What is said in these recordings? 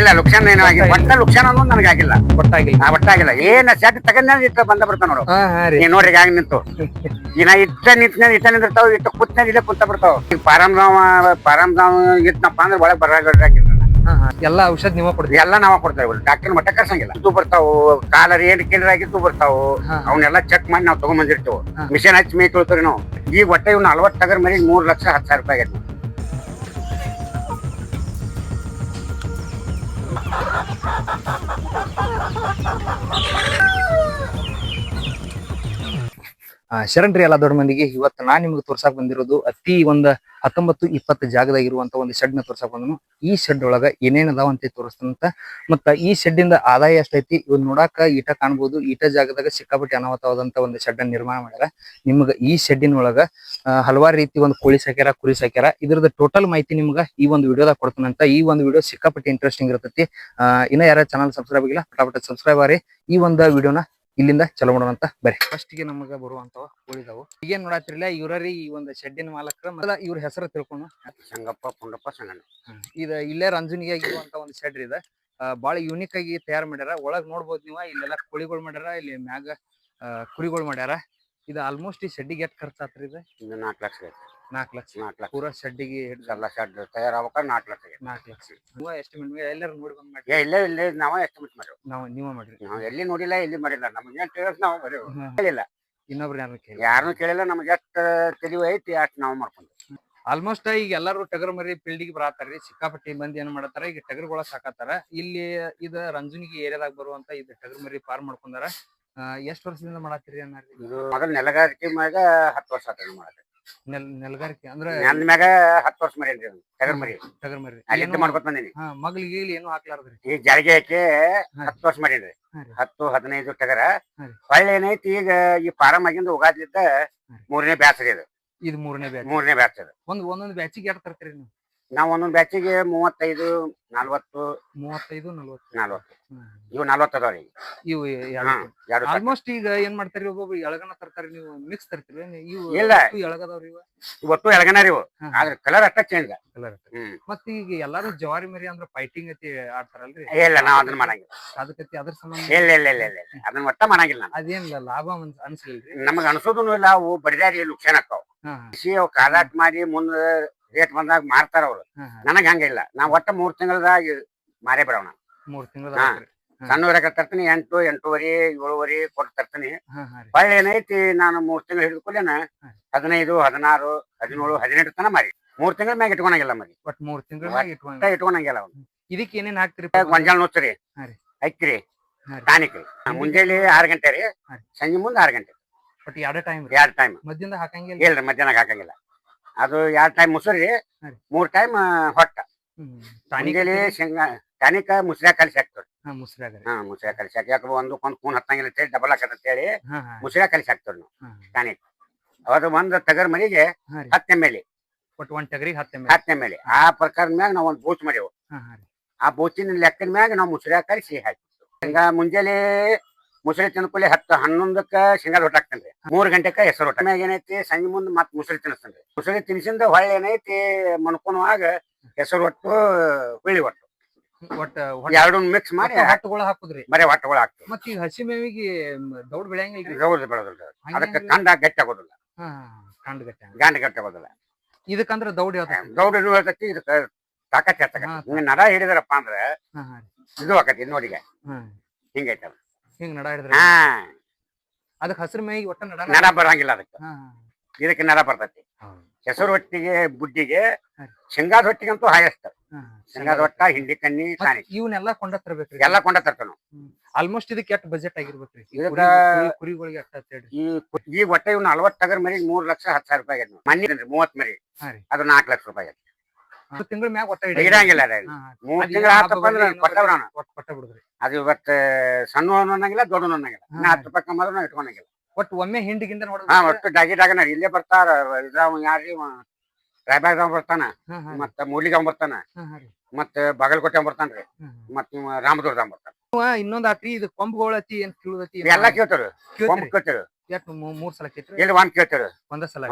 ಇಲ್ಲ ಲುಕ್ಷಾನ್ ಏನೋ ಆಗಿಲ್ಲ ಒಟ್ಟ ಲುಕ್ಷಾನ್ ಅನ್ನೋದು ನನಗಾಗಿಲ್ಲ ಒಟ್ಟಾಗಿಲ್ಲ ಏನ ಸೆಟ್ ತಗೊಂಡ ಇಟ್ಟ ಬಂದ ಬರ್ತಾವ ನೋಡು ನೀ ನೋಡ್ರಿ ಈಗ ನಿಂತು ಈಗ ನಾ ಇಟ್ಟ ನಿಂದಿರ್ತಾವ ಇಟ್ಟ ಕೂತ್ನ ಇಲ್ಲೇ ಕುಂತ ಬಿಡ್ತಾವ ಈಗ ಪಾರಮ್ದಾವ್ ಇಟ್ನಪ್ಪ ಅಂದ್ರೆ ಒಳಗ್ ಬರಾಗಿಲ್ಲ ಎಲ್ಲಾ ಔಷಧ ನೀವ ಕೊಡ್ತೀವಿ ಎಲ್ಲ ನಾವ ಕೊಡ್ತೇವೆ ಡಾಕ್ಟರ್ ಮಟ್ಟ ಕರ್ಸಂಗಿಲ್ಲ ಇದು ಬರ್ತಾವು ಕಾಲರ್ ಏನ್ ಕೇಂದ್ರ ಆಗಿದ್ದು ಬರ್ತಾವು ಅವನ್ನೆಲ್ಲ ಚೆಕ್ ಮಾಡಿ ನಾವ್ ತಗೊಂಡ್ ಬಂದಿರ್ತೇವೆ ಮಿಷನ್ ಹಚ್ಚಿ ಮೇ ತೊಳ್ತೀವಿ ನಾವು ಈಗ ಒಟ್ಟೆ ಇವ್ 40 ಟಗರ್ ಮರಿ 3,10,000 ರೂಪಾಯಿ ಆಗೈತಿ ಶರಣ್ರಿ ಎಲ್ಲಾ ದೊಡ್ಡ ಮಂದಿಗೆ ಇವತ್ತು ನಾನ್ ನಿಮ್ಗೆ ತೋರ್ಸಾಕ್ ಬಂದಿರೋದು ಅತಿ ಒಂದ್ 19-20 ಜಾಗದಾಗ ಇರುವಂತ ಒಂದು ಶೆಡ್ ನ ತೋರ್ಸಾಕ್ ಬಂದನು ಈ ಶೆಡ್ ಒಳಗ ಏನೇನ್ ಅದಾವ ಅಂತ ತೋರಿಸ್ತಂತ ಮತ್ತ ಈ ಶೆಡ್ ಇಂದ ಆದಾಯ ಎಷ್ಟೈತಿ ಇವ್ ನೋಡಾಕ ಈಟ ಕಾಣ್ಬೋದು ಈಟ ಜಾಗದಾಗ ಸಿಕ್ಕಾಪಟ್ಟೆ ಅನಾಹುತವಾದಂತ ಒಂದು ಶೆಡ್ ಅನ್ನ ನಿರ್ಮಾಣ ಮಾಡ್ಯಾರ ನಿಮ್ಗ ಈ ಶೆಡ್ಡಿನ ಒಳಗ ಹಲವಾರು ರೀತಿ ಒಂದು ಕೋಳಿ ಸಾಕ್ಯಾರ ಕುರಿ ಸಾಕ್ಯಾರ ಇದ್ರದ್ದು ಟೋಟಲ್ ಮಾಹಿತಿ ನಿಮ್ಗ ಈ ಒಂದು ವಿಡಿಯೋದಾಗ ಕೊಡ್ತಾನಂತ ಈ ಒಂದು ವಿಡಿಯೋ ಸಿಕ್ಕಾಪಟ್ಟೆ ಇಂಟ್ರೆಸ್ಟಿಂಗ್ ಇರ್ತೈತಿ ಇನ್ನ ಯಾರ ಚಾನಲ್ ಸಬ್ಸ್ಕ್ರೈಬ್ ಆಗಿಲ್ಲ ಪಟಾಪಟ ಸಬ್ಸ್ಕ್ರೈಬ್ ಆರಿ ಈ ಒಂದು ವಿಡಿಯೋನ ಇಲ್ಲಿಂದ ಚಲೋ ಮಾಡೋಣ ಬರ್ರಿ ಫಸ್ಟ್ ಗೆ ನಮಗ ಬರುವಂತವ ಕೋಳಿದಾವು ಈಗೇನ್ ನೋಡಾತಿರ್ಲಿಲ್ಲ ಇವ್ರೀ ಈ ಒಂದು ಶೆಡ್ಡಿನ ಮಾಲಕರ ಮೊದಲ ಇವ್ರ ಹೆಸರು ತಿಳ್ಕೊಂಡು ಸಂಗಪ್ಪ ಪುಂಡಪ್ಪ ಸಂಗಣ್ಣ ಇಲ್ಲೇ ರಂಜುನಿಗೆ ಆಗಿರುವಂತ ಒಂದು ಶೆಡ್ ಇದೆ ಬಾಳ ಯೂನಿಕ್ ಆಗಿ ತಯಾರು ಮಾಡ್ಯಾರ ಒಳಗ್ ನೋಡ್ಬೋದು ನೀವು ಇಲ್ಲೆಲ್ಲ ಕೋಳಿಗಳು ಮಾಡ್ಯಾರ ಇಲ್ಲಿ ಮ್ಯಾಗ ಕುರಿಗಳು ಮಾಡ್ಯಾರ ಇದು ಆಲ್ಮೋಸ್ಟ್ ಈ ಶೆಡ್ಡಿಗೆ ಎಷ್ಟು ಖರ್ಚು ಆತ್ರಿ ಇದು 4 ಲಕ್ಷ 4 ಲಕ್ಷ ಪೂರಾ ಶೆಡ್ಡಿಗೆ ಎಲ್ಲ ಶೆಡ್ ತಯಾರಾಗ 4 ಲಕ್ಷ 4 ಲಕ್ಷ ನೀವು ಎಸ್ಟಿಮೇಟ್ ಎಲ್ಲರೂ ನೋಡಿ ಬಂದ್ ಮಾಡಿ ಇಲ್ಲ ನಾವ ಎಸ್ಟಿಮೇಟ್ ಮಾಡ್ರಿ ನೀವ ಮಾಡ್ರಿ ನಾವ್ ಎಲ್ಲಿ ನೋಡಿಲ್ಲ ಎಲ್ಲಿ ಮಾಡಿಲ್ಲ ನಮ್ಗೆ ಏನ್ ತಿಳಿಸ್ ನಾವು ಹೇಳಿಲ್ಲ ಇನ್ನೊಬ್ರು ಯಾರನ್ನು ಕೇಳಿಲ್ಲ ನಮ್ಗೆ ಎಷ್ಟು ತಿಳಿವು ಐತಿ ಅಷ್ಟು ನಾವು ಮಾಡ್ಕೊಂಡು ಆಲ್ಮೋಸ್ಟ್ ಈಗ ಎಲ್ಲಾರು ಟಗರ್ ಮರಿ ಫೀಲ್ಡಿಗೆ ಬರತಾರ್ರಿ ಸಿಕ್ಕಾಪಟ್ಟಿ ಮಂದಿ ಏನ್ ಮಾಡತಾರ ಈಗ ಟಗರ್ಗಳ ಸಾಕತ್ತಾರ ಇಲ್ಲಿ ಇದ ರಂಜುನಿಗಿ ಏರಿಯಾದಾಗ ಬರುವಂತ ಇದು ಟಗರ್ ಮರಿ ಫಾರ್ಮ್ ಮಾಡ್ಕೊಂಡಾರ ಎಷ್ಟ್ ವರ್ಷದಿಂದ ಮಾಡತ್ತೀರಿ ಅನ್ನಾರಿ ಇದು ಮೊದಲ ನೆಲಗಾರಿಕೆ ಮ್ಯಾಗ 10 ವರ್ಷ ಆತ ಮಾಡತ್ತೆ ನೆಲಗಾರಿಕೆ ಅಂದ್ರೆ ನನ್ನ ಮ್ಯಾಗ 10 ವರ್ಷ ಮರಿ ಟಗರ್ ಮರಿ ಅಲ್ಲಿಂದ ಮಾಡ್ಕೊತ ಬಂದೀನಿ ಮಗಳಿಗೆ ಏನು ಹಾಕ್ಲಾರ್ದ್ರಿ ಈ ಜಾರಿಗೆ ಹಾಕಿ 10 ವರ್ಷ ಮಾಡೀನ್ರಿ 10-15 ಟಗರ ಹೊಳ್ಳಿ ಏನೈತಿ ಈಗ ಈ ಫಾರಂ ಆಗಿಂದ ಉಗಾದ್ಲಿದ್ದ 3ನೇ ಬ್ಯಾಚ್ ರೀ ಇದು 3ನೇ ಬ್ಯಾಚ್ ಅದು ಒಂದೊಂದು ಬ್ಯಾಚಿಗೆ ಎಷ್ಟು ತರ್ತೀರಿ ನೀವು ನಾವ್ ಒಂದೊಂದ್ ಬ್ಯಾಚಿಗೆ 35-40 ಇವು 40 ಅದಾವ್ರಿ ಇವು ಆಲ್ಮೋಸ್ಟ್ ಈಗ ಏನ್ ಮಾಡ್ತಾರಿ ಒಬ್ಬೊಬ್ರು ಎಳಗನ ತರ್ತಾರಿ ನೀವು ಮಿಕ್ಸ್ ತರ್ತೀರಿ ಇವು ಇಲ್ಲ ಎಳಗದವ್ರಿ ಇವತ್ತು ಎಳಗನ ರೀ ಆದ್ರೆ ಕಲರ್ ಅಷ್ಟ ಚೇಂಜ್ ಮತ್ತ ಈಗ ಎಲ್ಲಾರು ಜವಾರಿ ಮರಿ ಅಂದ್ರ ಫೈಟಿಂಗ್ ಐತಿ ಆಡ್ತಾರಲ್ರಿ ಇಲ್ಲ ನಾವ್ ಅದನ್ನ ಮಾಡಂಗಿಲ್ಲ ಅದಕ್ಕತಿ ಅದ್ರ ಸಂಬಂಧ ಇಲ್ಲ ಅದನ್ನ ಒಟ್ಟ ಮಾಡಂಗಿಲ್ಲ ಅದೇನಿಲ್ಲ ಲಾಭ ಅನ್ಸಲಿಲ್ರಿ ನಮಗ ಅನ್ಸೋದನು ಇಲ್ಲ ಅವು ಬಡಿದಾರಿ ಲುಕ್ಷಾನ್ ಆಕಾವ್ ಅವ್ ಕಾದಾಟ್ ಮಾಡಿ ಮುಂದ ರೇಟ್ ಬಂದಾಗ ಮಾರ್ತಾರ ಅವ್ರು ನನಗ ಹಂಗಿಲ್ಲ ನಾವ್ ಒಟ್ಟ 3 ತಿಂಗಳದಾಗ ಮಾರೇ ಬಿಡವಣ 3 ತಿಂಗಳ ಸಣ್ಣವರಾಗ ತರ್ತೀನಿ 8, 8.5, 7.5 ಕೊಟ್ಟು ತರ್ತೀನಿ ಹೊಳ್ಳಿ ಏನೈತಿ ನಾನು 3 ತಿಂಗಳು ಹಿಡಿದುಕೊಳ್ಳೇನ 15, 16, 17, 18 ತನ ಮಾರಿ 3 ತಿಂಗಳ ಮ್ಯಾಗ ಇಟ್ಕೊಳಂಗಿಲ್ಲ ಮರಿ ಒಟ್ 3 ತಿಂಗಳ ಇಟ್ಕೊಳಂಗಿಲ್ಲ ಅವ್ನು ಇದಕ್ಕೆ ಏನೇನ್ ಹಾಕ್ತಿರಿ ಗೊಂಜಾಳ ನುಚ್ಚರಿ ಅಕ್ಕಿರಿ ಟಾನಿಕ್ ಮುಂಜಾನೆ 6 ಗಂಟೆ ರೀ ಸಂಜೆ ಮುಂದೆ 6 ಗಂಟೆ ಬಟ್ 2 ಟೈಮ್ ಮಧ್ಯಾಹ್ನ ಹಾಕಂಗಿಲ್ಲ ಇಲ್ರಿ ಮಧ್ಯಾಹ್ನ ಹಾಕಂಗಿಲ್ಲ ಅದು 2 ಟೈಮ್ ಮುಸುರಿ 3 ಟೈಮ್ ಹೊಟ್ಟ ಮುಂಜಾನೆ ಶೇಂಗಾ ಟಾನಿಕ್ ಮುಸ್ರ್ಯಾಗ ಕಲಿಸಿ ಹಾಕ್ತಾರೆ ಮುಸ್ರ್ಯಾಗ ಕಲಿಸಿ ಹಾಕಿ ಯಾಕೆ ಒಂದಕ್ಕೊಂದು ಕೂನ್ ಹತ್ತಂಗಿಲ್ಲ ಅಂತೇಳಿ ಡಬಲ್ ಹಾಕತ್ ಅಂತೇಳಿ ಮುಸ್ರ್ಯಾಗ ಕಲಿಸಿ ಹಾಕ್ತಾರೆ ನಾವು ಟಾನಿಕ್ ಅದು ಒಂದು ಟಗರ್ ಮರಿಗೆ 10 ml ಒಟ್ಟು 1 ಟಗರಿಗೆ 10 ml ಆ ಪ್ರಕಾರ ಮ್ಯಾಗ ನಾವು ಒಂದು ಬೂಚ್ ಮಾಡೇವು ಆ ಬೂಚಿನ ಲೆಕ್ಕದ ಮ್ಯಾಗ ನಾವು ಮುಸ್ರ್ಯಾಗ ಕಲಿಸಿ ಹಾಕಿ ಶೇಂಗಾ ಮುಂಜಾನೆ ಮುಸಳಿ ತಿನ್ಕೊಳ್ಳಿ 10-11ಕ್ಕ ಶೇಂಗಾ ರೊಟ್ಟಿ ಹಾಕ್ತೇನ್ರಿ 3 ಗಂಟೆಕ ಹೆಸರು ರೊಟ್ಟಿ ಮ್ಯಾಗ ಏನೈತಿ ಸಂಜೆ ಮುಂದೆ ಮತ್ ಮುಸಳಿ ತಿನ್ನಿಸ್ತೇನ್ರಿ ಮುಸಳಿ ತಿನ್ಸಿಂದ ಹೊಳ್ಳಿ ಏನೈತಿ ಮಣ್ಕೊಳುವಾಗ ಹೆಸರು ಒಟ್ಟು ಹುಳಿ ಒಟ್ಟು ಎರಡು ಮಿಕ್ಸ್ ಮಾಡಿ ಹಟ್ಟುಗಳು ಹಾಕುದ್ರಿ ಬರೀ ಹೊಟ್ಟೆಗಳು ಹಾಕ್ತಿವಿ ಮತ್ತ ಈಗ ಹಸಿ ಮೇವಿಗೆ ದೌಡ್ ಬೆಳೆಯಂಗಿಲ್ಲ ಬೆಳೆದಿಲ್ಲ ಅದಕ್ಕೆ ಕಂಡ ಗಟ್ಟಿ ಆಗೋದಿಲ್ಲ ಗಂಡ ಗಟ್ಟಿ ಆಗೋದಿಲ್ಲ ಇದಕ್ಕಂದ್ರ ದೌಡ್ ಹೇಳ್ತೈತಿ ಇದಕ್ಕೆ ತಾಕತ್ ಹೇಳ್ತಕ್ಕ ಹಿಂಗ ನಡ ಹಿಡಿದಾರಪ್ಪ ಅಂದ್ರ ಇದು ಆಕತಿ ನೋಡಿಗ ಹಿಂಗೈತದ ಹಿಂಗ್ ನಡ ಹಿಡಿದ್ರ ಅದಕ್ಕೆ ಹಸಿರು ಮೇವಿಗೆ ಒಟ್ಟ ನಡ ಬರಂಗಿಲ್ಲ ಇದಕ್ಕೆ ನಡ ಬರ್ತೈತಿ ಹೆಸರು ಹೊಟ್ಟಿಗೆ ಬುಡ್ಡಿಗೆ ಶೇಂಗಾದ ಹೊಟ್ಟಿಗಂತೂ ಹಾಯಸ್ತ ಶೇಂಗಾದ ಹೊಟ್ಟ ಹಿಂಡಿ ಕಣ್ಣಿ ಇವನ್ನೆಲ್ಲ ಕೊಂಡ ತರ್ಬೇಕ್ರಿ ಎಲ್ಲಾ ಕೊಂಡ ತರ್ತಾನ ಆಲ್ಮೋಸ್ಟ್ ಇದಕ್ಕೆ ಎಷ್ಟು ಬಜೆಟ್ ಆಗಿರ್ಬೇಕ್ರಿ ಕುರಿಗಳಿಗೆ ಈಗ ಒಟ್ಟ ಇವ್ 40 ಟಗರ್ ಮರಿ 3,10,000 ರೂಪಾಯಿ ಆಗೈತಿ ಮನ್ನಿ 30 ಮರಿ ಅದು 4 ಲಕ್ಷ ರೂಪಾಯಿ ಆಗೈತಿ ತಿಂಗಳ ಮ್ಯಾಗ ಒಟ್ಟ ಇರಂಗಿಲ್ಲ 3 ತಿಂಗಳ ಆತಪ್ಪ ಅಂದ್ರೆ ಕೊಟ್ಟ ಬಿಡುದ್ರಿ ಅದು ಇವತ್ತು ಸಣ್ಣ ಅನ್ನಂಗಿಲ್ಲ ದೊಡ್ಡ ಅನ್ನಂಗಿಲ್ಲ 10 ರೂಪಾಯಿ ಕಮ್ಮಿ ಆದ್ರೂ ಇಟ್ಕೊಳಂಗಿಲ್ಲ ಒಟ್ಟು ಒಮ್ಮೆ ಹಿಂಡಿಗಿಂದ ಒಟ್ಟು ಡಾಗಿಡಾಗನ ಇಲ್ಲೇ ಬರ್ತಾರ ಇದ್ರಾವ ಯಾರ್ರಿ ರಾಯಬಾಗ್ದಾವ್ ಬರ್ತಾನ ಮತ್ತ ಮೂಲಿಗಾವ್ ಬರ್ತಾನ ಮತ್ತ ಬಾಗಲಕೋಟೆ ಬರ್ತಾನ್ರಿ ಮತ್ ರಾಮದುರ್ಗದಾವ್ ಬರ್ತಾನ ಇನ್ನೊಂದ್ ಆತ್ರಿ ಇದು ಕೊಂಬುಗಳತಿ ಏನ್ ಕೇಳುದತಿ ಎಲ್ಲಾ ಕೇಳ್ತಾರ ಕೊಂಬ್ ಕೇಳ್ತಾರ ಎಷ್ಟು 3 ಸಲ ಕೇಳ್ತಾರ ಇಲ್ಲಿ ಒಂದ್ ಕೇಳ್ತಾರ ಒಂದ್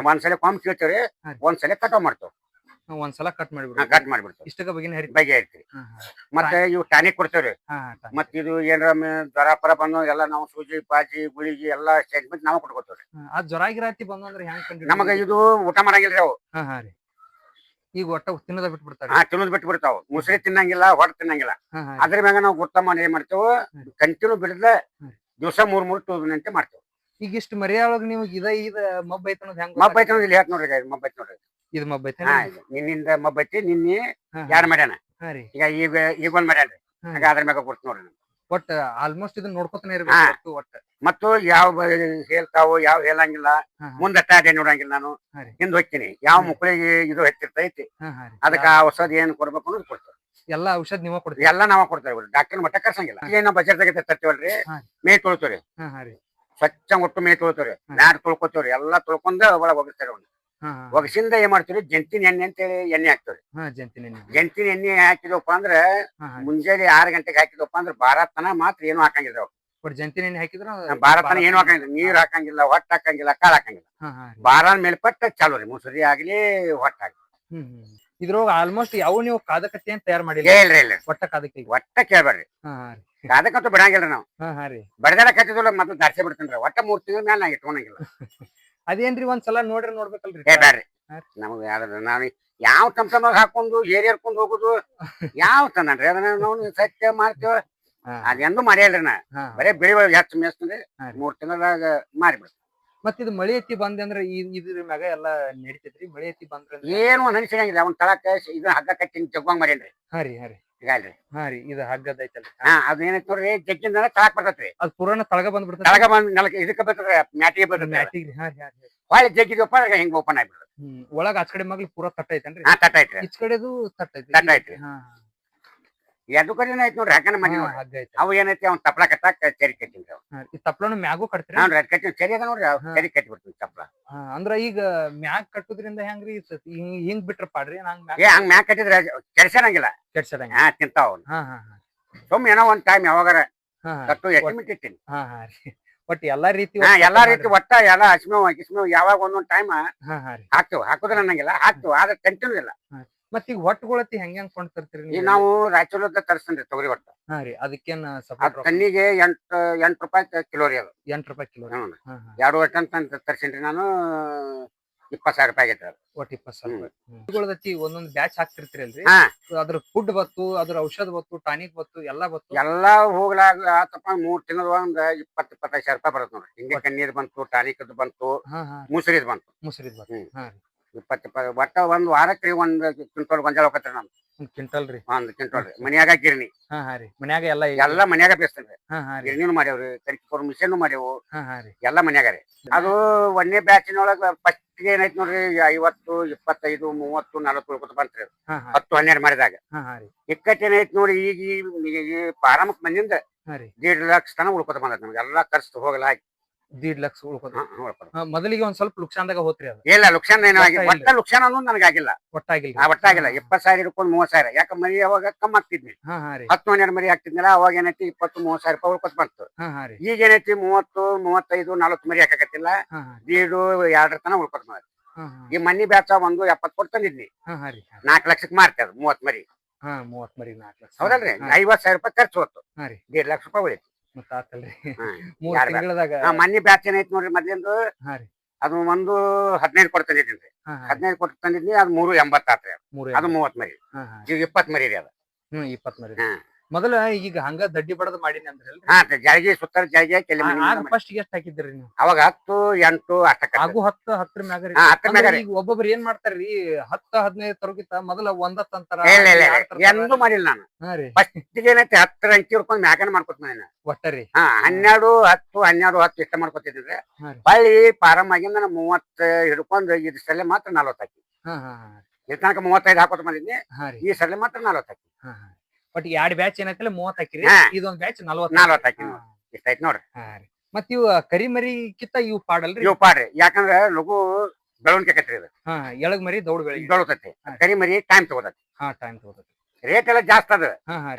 ಸಲ ಕೊಂಬ್ ಕೇಳ್ತಾರ ಒಂದ್ ಸಲ ಕಟಾವ್ ಮಾಡ್ತಾವ ಒಂದ್ಸಲ ಕಟ್ ಮಾಡ್ಬಿಡ್ರಿ ಕಟ್ ಮಾಡ್ಬಿಡ್ತೇವೆ ಇಷ್ಟಕ್ಕ ಬಗೆನ ಹರಿ ಬಗೆ ಇರ್ತೀವಿ. ಮತ್ತೆ ಇವು ಟಾನಿಕ್ ಕೊಡ್ತೇವ್ರಿ. ಮತ್ ಇದು ಏನಾರ ಜ್ವರ ಪರ ಬಂದು ಎಲ್ಲ ನಾವು ಸೂಜಿ ಪಾಜಿ ಗುಳಿಗಿ ಎಲ್ಲಾ ಸ್ಟೇಟ್ಮೆಂಟ್ ನಾವು ಕೊಟ್ಕೋತೇವ್ರಿ. ಆ ಜ್ವರ ಗಿರಾತಿ ಬಂದ್ರೆ ಹೆಂಗ್ ಕಂಡು ನಮಗ ಇದು ಊಟ ಮಾಡಂಗಿಲ್ರಿ ಅವು. ರೀ ಈಗ ಒಟ್ಟ ತಿನ್ನದ ಬಿಟ್ಬಿಡ್ತಾರೆ. ತಿನ್ನೋದ್ ಬಿಟ್ಟು ಬಿಡ್ತಾವ. ಮುಸ್ರಿ ತಿನ್ನಂಗಿಲ್ಲ, ಹೊಟ್ಟ ತಿನ್ನಂಗಿಲ್ಲ. ಅದ್ರ ಮ್ಯಾಗ ನಾವು ಗುರ್ತ ಮಾಡಿ ಏನ್ ಮಾಡ್ತೇವೆ, ಕಂಟಿನ್ಯೂ ಬಿಡದ ದಿವಸ 3 ಟೂಬಿನಂತೆ ಮಾಡ್ತೇವೆ. ಈಗ ಇಷ್ಟು ಮರಿಯೊಳಗ ನೀವು ಇದ ಮಬ್ಬ ಐತ ಅನ್ನೋದು ಹೆಂಗ್ ಮಬ್ಬ ಐತ ಅನ್ನೋದು ಇಲ್ಲಿ ಹೇಳ್ತ ನೋಡ್ರಿ, ಮಬ್ಬ ಐತ ನೋಡ್ರಿ. ಇದು ಮಬ್ಬ ಐತೆ ನಿನ್ನಿಂದ ಮಬ್ಬ ಐತಿ, ನಿನ್ನೆ ಯಾರು ಮಾಡ್ಯಾನ, ಈಗ ಒಂದ್ ಮಾಡ್ಯಾನ್ರಿ. ಹಂಗ ಅದ್ರ ಮ್ಯಾಗ ಗುರ್ತ ನೋಡ್ರಿ. ಒಟ್ಟ ಆಲ್ಮೋಸ್ಟ್ ಇದನ್ನ ನೋಡ್ಕೊತಾನೆ ಇರ್ಬೇಕು. ಒಟ್ಟ ಮತ್ತು ಯಾವ ಹೇಳ್ತಾವು ಯಾವ ಹೇಳಂಗಿಲ್ಲ, ಮುಂದೆ ಅದೇ ನೋಡಂಗಿಲ್ಲ. ನಾನು ಹಿಂದ್ ಹೋಗ್ತೀನಿ, ಯಾವ ಮಕ್ಕಳಿಗೆ ಇದು ಹೆಚ್ಚಿರ್ತೈತಿ ಅದಕ್ಕ ಔಷಧ ಏನ್ ಕೊಡ್ಬೇಕು ಅನ್ನೋದು ಕೊಡ್ತೇವೆ. ಎಲ್ಲಾ ಔಷಧ ನೀವ ಕೊಡ್ತೀವಿ, ಎಲ್ಲಾ ನಾವ ಕೊಡ್ತೇವೆ. ಡಾಕ್ಟರ್ ಮಟ್ಟ ಕರ್ಸಂಗಿಲ್ಲ. ಏನ ಬಜೆಟ್ ತೆಗಿತ ತರ್ತೀವಲ್ರಿ, ಮೇ ತೊಳ್ತೇವ್ರಿ. ಸ್ವಚ್ಛ ಒಟ್ಟು ಮೇ ತೊಳ್ತೇವ್ರಿ, ನಾಡ್ ತೊಳ್ಕೊತೇವ್ರಿ. ಎಲ್ಲಾ ತೊಳ್ಕೊಂಡ ಒಳಗ್ ಒಗಸ್ತೇವ್ರಿ. ಒಗಸಿಂದ ಏನ್ ಮಾಡ್ತೀವಿ, ಜಂತಿನ ಎಣ್ಣೆ ಅಂತೇಳಿ ಎಣ್ಣೆ ಹಾಕ್ತೇವ್ರಿ. ಜಂತಿನ ಎಣ್ಣೆ ಹಾಕಿದವಪ್ಪ ಅಂದ್ರ ಮುಂಜಾನೆ 6 ಗಂಟೆಗೆ ಹಾಕಿದವಪ್ಪ ಅಂದ್ರ ಭಾರತನ ಮಾತ್ರ ಏನು ಹಾಕಂಗಿಲ್ಲ. ಜಂತಿನ ಎಣ್ಣೆ ಹಾಕಿದ್ರ ಭಾರತನ ಏನು ಹಾಕಂಗಿಲ್ಲ, ನೀರ್ ಹಾಕಂಗಿಲ್ಲ, ಹೊಟ್ಟ ಹಾಕಂಗಿಲ್ಲ, ಕಾಳು ಹಾಕಂಗಿಲ್ಲ. ಬಾರಾನ್ ಮೇಲ್ಪಟ್ಟ ಚಾಲು ರೀ, ಮುಸುರಿ ಆಗ್ಲಿ ಹೊಟ್ಟ ಆಗ್ಲಿ. ಇದ್ರೊಳಗ ಆಲ್ಮೋಸ್ಟ್ ಯಾವ ನೀವು ಕಾದಕತ್ತಿ ಅಂತ ತಯಾರು ಮಾಡಿಲ್ಲ. ಇಲ್ಲ ಒಟ್ಟ ಕಾದಕ್ಕೆ ಒಟ್ಟ ಕೇಳ್ಬೇಡ್ರಿ. ಕಾದಕ್ಕಂತೂ ಬಿಡಂಗಿಲ್ಲ ನಾವು. ಬಡದಾಡ ಕತ್ತಿದ್ವಲ್ಲ ಮೊದ್ಲು ದಾರ್ಸೆ ಬಿಡ್ತೇನ್ರಿ. ಒಟ್ಟ 3 ತಿಂಗಳ ಮ್ಯಾಲ ನಾ ಇಟ್ಕೊಳಂಗಿಲ್ಲ. ಅದೇನ್ರಿ ಒಂದ್ಸಲ ನೋಡ್ಬೇಕಲ್ರಿ. ಬ್ಯಾಡ್ರಿ, ನಮಗ್ ಯಾವ್ದು ನಾವ್ ಯಾವ ಟಮ್ಟಮ್ಯಾಗ ಹಾಕೊಂಡು ಏರ್ಕೊಂಡ್ ಹೋಗುದು ಯಾವ ತಂದ್ರಿ. ಅದನ್ನ ನಾವು ಸತ್ಯ ಮಾಡ್ತೇವ. ಅದೆಂದು ಮಾಡ್ಯಾಲ್ರಿ. ನಾ ಬರೇ ಬೆಳಿ ಹೆಚ್ಚು ಮೇಸ್ತಂದ್ರೆ 3 ತಿಂಗಳದಾಗ ಮಾರಿಬಿಡ್ತ. ಮತ್ ಇದು ಮಳಿ ಎತ್ತಿ ಬಂದೆ ಅಂದ್ರೆ ಇದ್ರ ಮ್ಯಾಗ ಎಲ್ಲಾ ನಡಿತೈತ್ರಿ. ಮಳಿ ಎತ್ತಿ ಬಂದ್ರ ಏನು ಅನಿಸಿರಂಗಿಲ್ಲ. ಅವ್ನ ತಳಕ ಇದನ್ನ ಹಗ್ಗ ಕಟ್ಟಿ ಜಗ್ಗಂಗ್ ಮಾಡ್ಯಾನ್ರಿ. ಹೀಗಲ್ರಿ. ಇದು ಹಗ್ಗದ ಐತಲ್ರಿ. ಅದೇನೈತ್ ನೋಡ್ರಿ, ಜಗ್ಗಿಂದ ತಳಕ್ ಬರ್ತೈತ್ರಿ. ಅದ್ ಪುರಾಣ ತಳಗ ಬಂದ್ಬಿಡ್ತೈತಿ. ತಳಗ ಬಂದ್ ನೆಲಕ್ಕೆ ಇದಕ್ಕ ಬರ್ತದ, ಮ್ಯಾಟಿಗೆ ಬರ್ತೈತಿ. ಹೊಳ್ಳಿ ಜಗ್ಗಿದಪ್ಪ ಅಂದ್ರೆ ಹಿಂಗ್ ಓಪನ್ ಆಗ್ಬಿಡ್ತದೆ. ಒಳಗ ಆಚ ಕಡೆ ಮಗ್ಲಿ ಪೂರಾ ತಟ್ಟ ಐತೇನ್ರಿ? ತಟ್ಟ ಐತ್ರಿ. ಈಚ ಕಡೆದು ತಟ್ಟ ಐತ್ರಿ. ಎರಡು ಕಡೆನ ಐತಿ ನೋಡ್ರಿ. ಹಗ್ಗನ ಮನಿ ಅವು ಏನೈತಿ, ಅವ್ನ ತಪ್ಪಳ ಕಟ್ಟಾಕ ಚರಿ ಕಟ್ಟಿನ್ರಿ. ಈ ತಪ್ಪಳನು ಮ್ಯಾಗೂ ಕಟ್ತೀರಿ? ಕಟ್ಟಿ ಚರಿ ಅದ ನೋಡ್ರಿ, ಚರಿ ಕಟ್ಟಿ ಬಿಡ್ತೀನಿ ತಪ್ಪಳ. ಅಂದ್ರ ಈಗ ಮ್ಯಾಗ್ ಕಟ್ಟುದ್ರಿಂದ ಹೆಂಗ್ರಿ? ಹಿಂಗ್ ಬಿಟ್ರ ಪಾಡ್ರಿ? ಹಂಗ್ ಮ್ಯಾಗ್ ಕಟ್ಟಿದ್ರ ಕೆಡ್ಸರಂಗಿಲ್ಲ, ತಿಂತಾವ. ಸುಮ್ ಏನೋ ಒಂದ್ ಟೈಮ್ ಯಾವಾಗಾರ ಕಟ್ಟು ಎಸ್ಟಿಮೇಟ್ ಇಟ್ಟಿನಿ. ಒಟ್ ಎಲ್ಲಾ ರೀತಿ ಒಟ್ಟ ಎಲ್ಲ ಹಸಿಮೇವ್ ಯಾವಾಗ ಒಂದೊಂದ್ ಟೈಮ್ ಹಾಕ್ತೇವ್. ಹಾಕುದ್ರ ಅನ್ನಂಗಿಲ್ಲ, ಹಾಕ್ತೇವ್. ಆದ್ರೆ ಕಂಟಿನ್ಯೂ ಇಲ್ಲ. ಮತ್ ಈಗ ಹೊಟ್ಟಗೊಳತಿ ಹೆಂಗ್ ಕೊಂಡ್ ತರ್ತೀರಿ? ಈಗ ನಾವು ರಾಯಚೂರದ ತರ್ಸನ್ರಿ ತೊಗರಿ ಹೊಟ್ಟ. ಅದಕ್ಕೇನ್ ಟನ್ನಿಗೆ 8 ರೂಪಾಯಿ ಕಿಲೋ ರೀ. ಅದು 8 ರೂಪಾಯಿ ಕಿಲೋ. 2 ಟನ್ ತರ್ಸೇನ್ರಿ ನಾನು. 20,000 ರೂಪಾಯಿ ಆಗೈತೆ. ಒಟ್ಟು 20,000 ರೂಪಾಯಿ. ಒಂದೊಂದ್ ಬ್ಯಾಚ್ ಹಾಕ್ತಿರ್ತೀರಲ್ರಿ, ಅದ್ರ ಫುಡ್ ಬತ್ತು, ಅದ್ರ ಔಷಧ ಬತ್ತು, ಟಾನಿಕ್ ಬತ್ತು, ಎಲ್ಲಾ ಹೋಗ್ಲಾಗ ಆತಪ್ಪ 3 ತಿಂಗಳ ಒಂದ್ 20-25,000 ರೂಪಾಯಿ ಬರುತ್ತೆ ನೋಡ್ರಿ. ಹಿಂಗೆ ಕಣ್ಣೀರ್ ಬಂತು, ಟಾನಿಕ್ ಬಂತು, ಮುಸುರಿದ್ ಬಂತು. 20 ಒಟ್ಟ ಒಂದ್ ವಾರಕ್ರಿ 1 ಕ್ವಿಂಟಲ್ ಗೊಂಜಾಳ ಹೋಗತ್ರಿ. ನಮ್ದು 1 ಕ್ವಿಂಟಲ್ ರೀ. 1 ಕ್ವಿಂಟಲ್ ರೀ. ಮನ್ಯಾಗ ಗಿರಣಿ. ಮನ್ಯಾಗ ಎಲ್ಲಾ ಮನ್ಯಾಗ ಬೇಸ್ತೇನ್ರಿ. ಗಿರಣಿನೂ ಮಾಡ್ಯಾವ್ರಿ, ಕರಿಕಿ ಮಿಷನ್ ಮಾಡ್ಯಾವು, ಎಲ್ಲಾ ಮನ್ಯಾಗ ರೀ. ಅದು 1ನೇ ಬ್ಯಾಚಿನೊಳಗ ಫಸ್ಟ್ ಏನೈತಿ ನೋಡ್ರಿ, 50, 25, 30, 40 ಉಳ್ಕೊತ ಬಂತ್ರಿ. 10-12 ಮಾಡಿದಾಗ ಇಕ್ಕಟ್ಟೇನೈತಿ ನೋಡಿ. ಈಗ ಪ್ರಾರಂಭಕ್ ಬಂದಿಂದ 1.5 ಲಕ್ಷ ತನ ಉಳ್ಕೊತ ಬಂದೈತಿ ನಮ್ಗೆ. ಎಲ್ಲಾ ಖರ್ಚು ಹೋಗಲಾಗಿ 1.5 ಲಕ್ಷ ಉಳ್ಕೊತ. ಮೊದಲಿಗೆ ಒಂದ್ ಸ್ವಲ್ಪ ಲುಕ್ಷಾನ್ದಾಗ ಹೋತ್ರಿ ಅದು? ಇಲ್ಲ, ಲುಕ್ಷಾನ್ ಏನೋ ಆಗಿ ಒಟ್ಟ ಲುಕ್ಷಾನ್ ಅನ್ನೋದು ನನಗಾಗಿಲ್ಲ. ಒಟ್ಟಾಗಿಲ್ಲ. 20,000 ಹಿಡ್ಕೊಂಡು 30,000. ಯಾಕ ಮರಿ ಅವಾಗ ಕಮ್ಮಿ ಆಗ್ತಿದ್ವಿ. 10-12 ಮರಿ ಆಗ್ತಿದ್ನಲ್ಲ. ಅವಾಗ ಏನೈತಿ 20-30,000 ರೂಪಾಯಿ ಉಳ್ಕೊತ ಬಂತು. ಈಗ ಏನೈತಿ 30-35-40 ಮರಿ ಹಾಕಕತ್ತಿಲ್ಲ. 1.5-2 ತನ ಉಳ್ಕೊತ ಬಂದ. ಈ ಮನಿ ಬ್ಯಾಚ 170 ಕೊಟ್ಟು ತಂದಿದ್ನಿ. 4 ಲಕ್ಷಕ್ಕೆ ಮಾರ್ತೇವೆ 30 ಮರಿ. 30 ಮರಿ 4 ಲಕ್ಷ ಹೌದಲ್ರಿ. 50,000 ರೂಪಾಯಿ ಖರ್ಚು ಹೋತು, 1.5 ಲಕ್ಷ ರೂಪಾಯಿ ಉಳಿತು. ಮನಿ ಬ್ಯಾಚ್ ಏನೈತಿ ನೋಡ್ರಿ ಮೊದ್ಲಿಂದು, ಅದು 15 ಕೊಟ್ಟು ತಂದಿದ್ದೀನಿ. 15 ಕೊಟ್ಟು ತಂದಿದ್ನಿ. ಅದು 380 ಆತ್ರಿ. ಅದು 30 ಮರಿ. ಈಗ 20 ಮರಿ ರೀ. ಅದು 20 ಮರಿ. ಮೊದಲ ಈಗ ಹಂಗ ದಡ್ಡಿ ಬಡದ್ ಮಾಡೀನಿ ಅಂದ್ರಲ್ರಿ? ಜಾಳಿಗೆ ಸುತ್ತರ ಜಾಳಿಗೆ ಫಸ್ಟ್ ಎಷ್ಟ್ ಹಾಕಿದ್ರಿ ನೀವು? ಅವಾಗ 10, 8 ಅಷ್ಟಕ್ಕ. 10 ಮ್ಯಾಗ. ಈಗ ಒಬ್ಬೊಬ್ರು ಏನ್ ಮಾಡ್ತಾರ್ರಿ, 10-15 ತರಗಿತ್ತ ಮೊದಲ 1 ತಂತಾರ. ಎಂದೂ ಮಾಡಿಲ್ಲ ನಾನು. ಫಸ್ಟ್ ಏನೈತಿ 10 ಅಂಕಿ ಹಿಡ್ಕೊಂಡ್ ಮ್ಯಾಕನ್ ಮಾಡ್ಕೊತ ನಾನು. ಒಟ್ಟರಿ 12, 10, 12, 10 ಇಷ್ಟ ಮಾಡ್ಕೊತಿದ್ರಿ. ಹೊಳ್ಳಿ ಪಾರಮ್ ಆಗಿಂದ 30 ಹಿಡ್ಕೊಂಡ್ ಇದ್ ಸಲ ಮಾತ್ರ 40 ಹಾಕಿ. ಇಲ್ಲಿ ತನಕ 35 ಹಾಕೋತ ಬಂದಿದ್ನಿ. ಈ ಸಲ ಮಾತ್ರ 40 ಹಾಕಿ. ಬಟ್ 2 ಬ್ಯಾಚ್ ಏನೈತಿಲ್ಲ 30 ಹಾಕಿರಿ. ಇದೊಂದ್ ಬ್ಯಾಚ್ 40 ಹಾಕಿ. ಇಷ್ಟ ಐತಿ ನೋಡ್ರಿ. ಮತ್ ಇವ್ ಕರಿ ಮರಿ ಕಿತ್ತ ಇವ್ ಪಾಡಲ್ರಿ? ಇವ್ ಪಾಡ್ರಿ. ಯಾಕಂದ್ರ ಲಘು ಬೆಳವಣಿಗೆ ಆಕೈತ್ರಿ. ಇದು ಎಳಗ್ ಮರಿ ದೌಡ್ ಬೆಳತೈತಿ. ಕರಿ ಮರಿ ಟೈಮ್ ತಗೋತೈತಿ. ಟೈಮ್ ತಗೋತೈತಿ. ರೇಟ್ ಎಲ್ಲ ಜಾಸ್ತಿ ಅದ,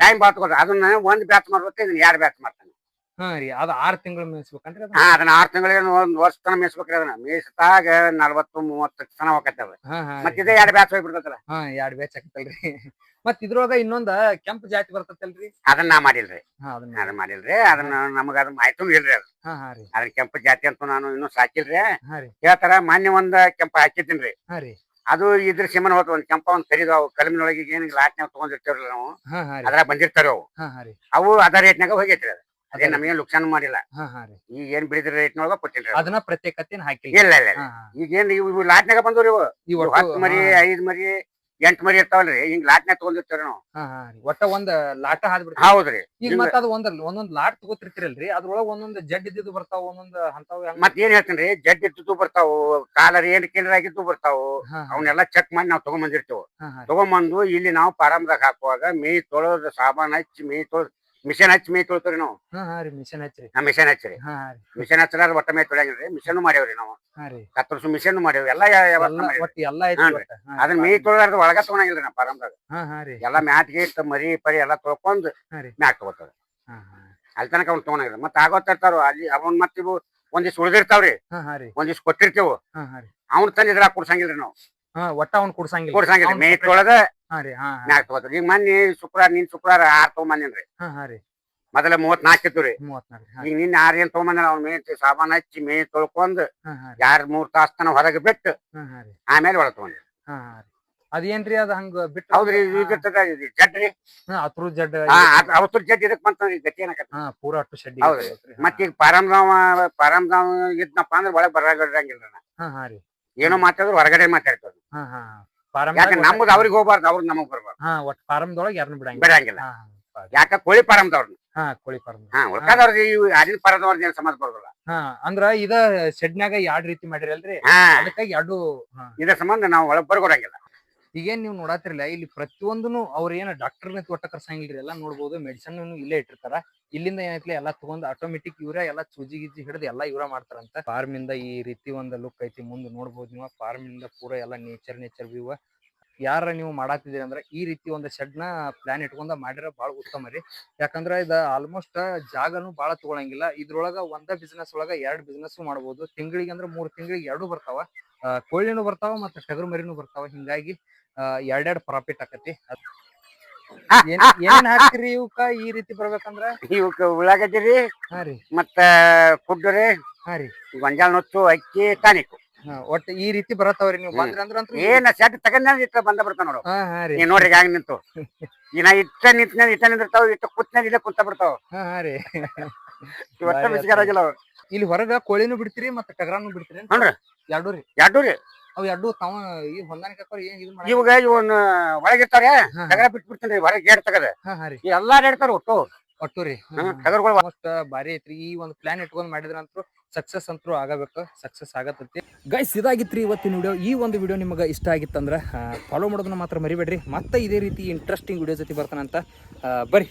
ಟೈಮ್ ಬಾಳ ತಗೋತ. ಅದನ್ನ 1 ಬ್ಯಾಚ್ ಮಾಡ್ಬೇಕು, ಇದನ್ನ 2 ಬ್ಯಾಚ್ ಮಾಡ್ತಾನೆ. ಹಾ ರೀ ಅದ 6 ತಿಂಗಳು ಮೇಯಿಸ್ಬೇಕನ್ರಿ ಅದ? ಹಾ ಅದನ್ನ 6 ತಿಂಗಳಿಗೆ ಒಂದ್ ವರ್ಷ ತನ ಮೇಯಿಸ್ಬೇಕ್ರಿ ಅದನ್ನ ಮೇಯಿಸಿದಾಗ 40-30 ತನ ಹೋಗತ್ತದ. ಹಾ ಹಾ ಮತ್ ಇದೇ 2 ಬ್ಯಾಚ್ ಹೋಗ್ಬಿಡ್ತೈತಲ್ಲ. ಹಾ 2 ಬ್ಯಾಚ್ ಆಗ್ತಲ್ರಿ. ಮತ್ ಇದ್ರೊಳಗ ಇನ್ನೊಂದ ಕೆಂಪು ಜಾತಿ ಬರ್ತೈತಲ್ರಿ? ಅದನ್ನ ನಾ ಮಾಡಿಲ್ರಿ. ಹಾ ಅದನ್ನ ಅದನ್ನ ಮಾಡಿಲ್ರಿ. ಅದನ್ನ ನಮಗ ಅದ್ರ ಮಾಹಿತಿನೂ ಇಲ್ರಿ ಅದು. ಹಾ ಹಾ ರೀ ಅದ್ರ ಕೆಂಪು ಜಾತಿ ಅಂತೂ ನಾನು ಇನ್ನೂ ಸಾಕಿಲ್ರಿ. ಹಾ ರೀ ಹೇಳ್ತಾರ ಮೊನ್ನೆ ಒಂದ್ ಕೆಂಪ ಹಾಕಿದ್ದೀನ್ರಿ. ಹಾ ರೀ ಅದು ಇದ್ರ ಸಿಮನ್ ಹೋತ ಒಂದ್ ಕೆಂಪ ಒಂದ್ ಕರಿದು ಅವು ಕಲಮಿನೊಳಗೆ ಏನ್ ಲಾಟ್ನ್ಯಾಗ ತಗೊಂಡಿರ್ತೇವ್ರಲ್ಲ ನಾವು, ಹಾ ಹಾ ರೀ ಅದ್ರಾಗ ಬಂದಿರ್ತಾರ ಅವು. ಹಾ ಹಾ ರೀ ಅವು ಅದ ರೇಟ್ನಾಗ ಹೋಗೈತ್ರಿ ಅದು. ಅದೇ ನಮಗೇನ್ ಲುಕ್ಸಾನ್ ಮಾಡಿಲ್ಲ. ಹಾ ಹಾ ರೀ ಈಗ ಏನ್ ಬೆಳೆದ್ರ ರೇಟ್ನೊಳಗ ಕೊಟ್ಟಿಲ್ರಿ. ಅದನ್ನ ಪ್ರತ್ಯೇಕತೆನ್ ಹಾಕಿಲ್ಲ. ಇಲ್ಲ ಇಲ್ಲ ಇಲ್ಲ. ಹಾ ಹಾ ಈಗೇನ್ ಇವು ಲಾಟ್ನ್ಯಾಗ ಬಂದವ್ರಿ ಇವು. ಈ ಇವು ಒಟ್ಟು 10 ಮರಿ 5 ಮರಿ 8 ಮರಿ ಇರ್ತಾವಲ್ರಿ, ಹಿಂಗ್ ಲಾಟ್ನ್ಯಾಗ ತಗೊಂಡಿರ್ತೇವ್ರಿ ನಾವು. ಹಾ ಹಾ ರೀ ಒಟ್ಟ ಒಂದ್ ಲಾಟ ಹಾದ್ಬಿಡ್ತೀವಿ. ಹೌದ್ರಿ. ಈಗ ಮತ್ತ ಅದು ಒಂದೊಂದ್ ಲಾಟ್ ತಗೋತಿರ್ತಿರಲ್ರಿ ಅದ್ರೊಳಗ ಒಂದೊಂದ್ ಜಡ್ ಇದ್ದಿದ್ದು ಬರ್ತಾವ ಒಂದೊಂದ್ ಹಂತಾವ್ ಹೆಂಗ್? ಮತ್ ಏನ್ ಹೇಳ್ತೇನ್ರಿ, ಜಡ್ ಇದ್ದು ಬರ್ತಾವು, ಕಾಲರ್ ಏನ್ ಕಿಲ್ಲರ್ ಆಗಿದ್ದು ಬರ್ತಾವು. ಹಾ ಹಾ ಅವನ್ನೆಲ್ಲ ಚೆಕ್ ಮಾಡಿ ನಾವ್ ತಗೊಂಡ್ ಬಂದಿರ್ತೇವೆ. ಹಾ ಹಾ ತಗೊಂಬಂದು ಇಲ್ಲಿ ನಾವು ಪಾರಮ್ದಾಗ ಹಾಕುವಾಗ ಮೇಯ್ ತೊಳೋದ್ ಸಾಬಾನ್ ಹಚ್ಚಿ ಮೇಯ್ ತೊಳದ್ ಮಿಷನ್ ಹಚ್ಚಿ ಮೇಯ್ ತೊಳ್ತೇವ್ರಿ ನಾವು. ಹಾ ಹಾ ರೀ ಮಿಷನ್ ಹಚ್ಚ್ರಿ. ಮಿಷನ್ ಹಚ್ಚಿರಿ. ಹಾ ರೀ ಮಿಷನ್ ಹಚ್ಚಲಾರ ಒಟ್ಟ ಮೇಯ್ ತೊಳ್ಯಾಗಿಲ್ರಿ. ಮಿಷನ್ ಮಾಡ್ಯಾವ್ರಿ ನಾವು. ಹಾ ರೀ ಕತ್ತರ್ಸು ಮಿಷನ್ ಮಾಡ್ಯಾವ. ಎಲ್ಲಾ ವ್ಯವಸ್ಥೆ ಮಾಡ್ಯಾವ್ರಿ. ಒಟ್ಟ ಎಲ್ಲಾ ಐತಿ ಹಾನ್ರಿ. ಒಟ್ಟ. ಹಾ ಅದನ್ನ ಮೇಯ್ ತೊಳ್ದಾರ್ದ ಒಳಗ ತಗೊಳಂಗಿಲ್ರಿ ನಾ ಪಾರಮ್ದಾಗ. ಹಾ ಹಾ ರೀ ಎಲ್ಲಾ ಮ್ಯಾಟ್ ಗೀಟ್ ಮರಿ ಪರಿ ಎಲ್ಲಾ ತೊಳ್ಕೊಂಡ್ ಹಾ ರೀ ಮ್ಯಾಟ್ ತಗೋತಾರ. ಹಾ ಹಾ ಅಲ್ಲಿ ತನಕ ಅವ್ನ ತಗೊಳಂಗಿಲ್ಲ. ಮತ್ ಆಗೋತಿರ್ತಾರ ಅಲ್ಲಿ ಅವನ್ ಮತ್ ಇವು ಒಂದಿವ್ಸ ಉಳ್ದಿರ್ತಾವ್ರಿ, ಹಾ ಹಾ ರೀ ಒಂದಿವ್ಸ ಕೊಟ್ಟಿರ್ತೇವು. ಹಾ ಹಾ ರೀ ಅವ್ನ ತಂದ್ ಇದ್ರಾಗ ಕುಡ್ಸಂಗಿಲ್ರಿ ನಾವು. ಹಾ ಒಟ್ಟ ಅವ್ನ್ ಕುಡ್ಸಂಗಿಲ್ಲ. ಕೊಡ್ಸಂಗಿಲ್ಲ. ಮೇಯ್ ತೊಳದ ಹಾ ರೀ ಹಾ ಹಾ ಮ್ಯಾಟ್ ತಗೋತಾರ. ಈಗ ಮೊನ್ನೆ ಶುಕ್ರವಾರ 6 ತಗೊಂಬಂದಿನ್ರಿ. ಹಾ ಹಾ ರೀ ಮೊದಲ 34 ಇದ್ದುರಿ. 34 ಹಾ ಈಗ ನಿನ್ನೆ 6 ಏನ್ ತಗೊಂಬಂದ ಅವ್ನ ಮೇಯ್ ಸಾಬಾನ್ ಹಚ್ಚಿ ಮೇಯ್ ತೊಳ್ಕೊಂಡ್ ಹಾ ಹಾ ರೀ 2-3 ತಾಸ್ ತನ ಹೊರಗೆ ಬಿಟ್ಟು ಹಾ ಹಾ ರೀ ಆಮೇಲೆ ಒಳಗ್ ತಗೊಂಡ್ರಿ. ಹಾ ಹಾ ರೀ ಅದೇನ್ರಿ ಅದ ಹಂಗ ಬಿಟ್ಟು? ಹೌದ್ರಿ. ಇದು ಜಡ್ರಿ. ಹಾ ಅತ್ರ ಜಡ್. ಅವತ್ತು ಜಡ್ ಇದಕ್ ಬಂತ ಗತಿ ಏನಕತ್ತ. ಹಾ ಪೂರ ಅಟ್ಟು ಶೆಡ್ಡಿ. ಹೌದ್ರಿ. ಮತ್ ಈಗ ಪಾರಮ್ದಾವ ಇದ್ನಪ್ಪ ಅಂದ್ರ ಒಳಗ್ ಬರಂಗಿಲ್ರಿ. ಹಾ ಹಾ ರೀ ಏನೋ ಮಾತಾಡಿದ್ರು ಹೊರಗಡೆ ಮಾತಾಡ್ತಾರ. ಹಾ ಹಾ ಪಾರಂ ಯಾಕಂದ್ರೆ ನಮ್ದು ಅವ್ರಿಗೆ ಹೋಗ್ಬಾರ್ದು, ಅವ್ರು ನಮಗ್ ಬರ್ಬಾರ್ದು. ಹಾ ಒಟ್ಟ ಪಾರಮ್ದೊಳಗ ಯಾರನ್ನು ಬಿಡಂಗಿಲ್ಲ. ಬಿಡಂಗಿಲ್ಲ. ಹಾ ಹಾ ಯಾಕ ಕೋಳಿ ಪಾರಮ್ದವ್ರನ್ನ. ಹಾ ಕೋಳಿ ಪಾರಂ. ಉಳ್ಕಾದವ್ರಿಗೆ ಇವು ಅರಿನ ಪಾರದವ್ರದ್ದು ಏನ್ ಸಮಾಜ ಬರೋದಿಲ್ಲ. ಹಾ ಅಂದ್ರ ಇದ ಶೆಡ್ನ್ಯಾಗ 2 ರೀತಿ ಮಾಡಿರಲ್ರಿ, ಅದಕ್ಕಾಗಿ 2. ಇದ್ರ ಸಂಬಂಧ ನಾವು ಒಳಗ್ ಬರ್ಕೊಡಂಗಿಲ್ಲ. ಈಗೇನ್ ನೀವು ನೋಡಾತಿರ್ಲಿಲ್ಲ ಇಲ್ಲಿ ಪ್ರತಿಯೊಂದನು ಅವ್ರ ಏನ ಡಾಕ್ಟರ್ನ ಒಟ್ಟ ಕರ್ಸಂಗಿಲ್ರಿ. ಎಲ್ಲಾ ನೋಡ್ಬೋದು ಮೆಡಿಸನ್ ಇಲ್ಲೇ ಇಟ್ಟಿರ್ತಾರ. ಇಲ್ಲಿಂದ ಏನೈತ್ಲಿ ಎಲ್ಲಾ ತಗೊಂಡ್ ಆಟೋಮೆಟಿಕ್ ಇವ್ರ ಎಲ್ಲಾ ಸೂಜಿ ಗಿಜಿ ಹಿಡಿದು ಎಲ್ಲಾ ಇವ್ರ ಮಾಡ್ತಾರಂತ. ಫಾರ್ಮ್ ಇಂದ ಈ ರೀತಿ ಒಂದ್ ಲುಕ್ ಐತಿ. ಮುಂದ್ ನೋಡ್ಬೋದು ನೀವು ಫಾರ್ಮ್ ಇಂದ ಪೂರ ಎಲ್ಲಾ ನೇಚರ್ ವ್ಯೂ. ಯಾರ ನೀವು ಮಾಡಾತಿದೀರಿ ಅಂದ್ರೆ ಈ ರೀತಿ ಒಂದು ಶೆಡ್ ನ ಪ್ಲಾನ್ ಇಟ್ಕೊಂಡ ಮಾಡಿರ ಬಹಳ ಉತ್ತಮ ರೀ. ಯಾಕಂದ್ರ ಇದ ಆಲ್ಮೋಸ್ಟ್ ಜಾಗನು ಬಹಳ ತಗೊಳಂಗಿಲ್ಲ. ಇದ್ರೊಳಗ ಒಂದ ಬಿಸ್ನೆಸ್ ಒಳಗ 2 ಬಿಸ್ನೆಸ್ ಮಾಡ್ಬೋದು. ತಿಂಗಳಿಗೆ ಅಂದ್ರೆ 3 ತಿಂಗಳಿಗೆ 2 ಬರ್ತಾವ. ಕೋಳಿನೂ ಬರ್ತಾವ ಮತ್ತೆ ಟಗರು ಮರಿನೂ ಬರ್ತಾವ. ಹಿಂಗಾಗಿ 2 ಪ್ರಾಫಿಟ್ ಆಕತಿ. ಏನೇನ್ ಹಾಕ್ತಿರಿ ಇವಕ್ಕ ಈ ರೀತಿ ಬರ್ಬೇಕಂದ್ರ? ಇವಕ್ಕ ಉಳ್ಳಾಗಡ್ಡಿ ಹಾ ರೀ ಮತ್ತ ಕುಡ್ಡು ರೀ, ಹಾ ರೀ ಗೊಂಜಾಳ ನುಚ್ಚು, ಅಕ್ಕಿ, ಟಾನಿಕ್. ಒಟ್ಟ ಈ ರೀತಿ ಬರತ್ತವ್ರಿ. ನೀವು ಬಂದ್ರಿ ಅಂದ್ರ ಏನ್ ಸೆಟ್ ತಗೊಂಡ ಇಟ್ಟ ಬಂದ ಬರ್ತಾವ ನೋಡು. ಹಾ ಹಾ ರೀ ನೀವ್ ನೋಡ್ರಿ ಹ್ಯಾಂಗ ನಿಂತು. ಈಗ ನಾ ಇಟ್ಟ ನಿಂದಿರ್ತಾವ, ಇಟ್ಟ ಕೂತ್ನ ಇಲ್ಲೇ ಕುಂತ ಬಿಡ್ತಾವ. ಹಾ ಹಾ ರೀ ಒಟ್ಟ ಬಿಸಿಗಾರಾಗಿಲ್ಲ. ಇಲ್ಲಿ ಹೊರಗ ಕೋಳಿನೂ ಬಿಡ್ತೀರಿ ಮತ್ತೆ ಟಗರಾನು ಬಿಡ್ತೀರಿ? ಹ್ಞೂ. 2 ರೀ. 2 ರೀ. ಅವ್ 2 ತಾವ ಈ ಹೊಂದಾಣಿಕೆ ಹಾಕೋರ್ ಏನ್ ಇದು ಮಾಡಿ ಇವಾಗ ಇವನ್ ಒಳಗಿರ್ತಾರ. ಟಗರ ಬಿಟ್ಬಿಡ್ತೀನಿ ಹೊರಗೆ ಗೇಟ್ ತಗದ. ಹಾ ಹಾ ರೀ ಎಲ್ಲಾ ಇಡ್ತಾರ ಒಟ್ಟು ರೀ. ಟಗರ್ಗಳು ಮಸ್ತ್ ಬಾರಿ ಐತ್ರಿ. ಈ ಒಂದು ಪ್ಲಾನ್ ಇಟ್ಕೊಂಡ್ ಮಾಡಿದ್ರಂತೂ ಸಕ್ಸಸ್ ಅಂತೂ ಆಗಬೇಕು. Success ಆಗತ್ತೈತಿ guys. ಇದಾಗಿತ್ರಿ ಇವತ್ತಿನ ವಿಡಿಯೋ. ಈ ಒಂದು ವಿಡಿಯೋ ನಿಮಗೆ ಇಷ್ಟ ಆಗಿತ್ತಂದ್ರೆ ಫಾಲೋ ಮಾಡೋದನ್ನ ಮಾತ್ರ ಮರಿಬೇಡ್ರಿ. ಮತ್ತೆ ಇದೇ ರೀತಿ ಇಂಟ್ರೆಸ್ಟಿಂಗ್ ವಿಡಿಯೋ ಜೊತೆ ಬರ್ತಾನಂತ ಬರ್ರಿ.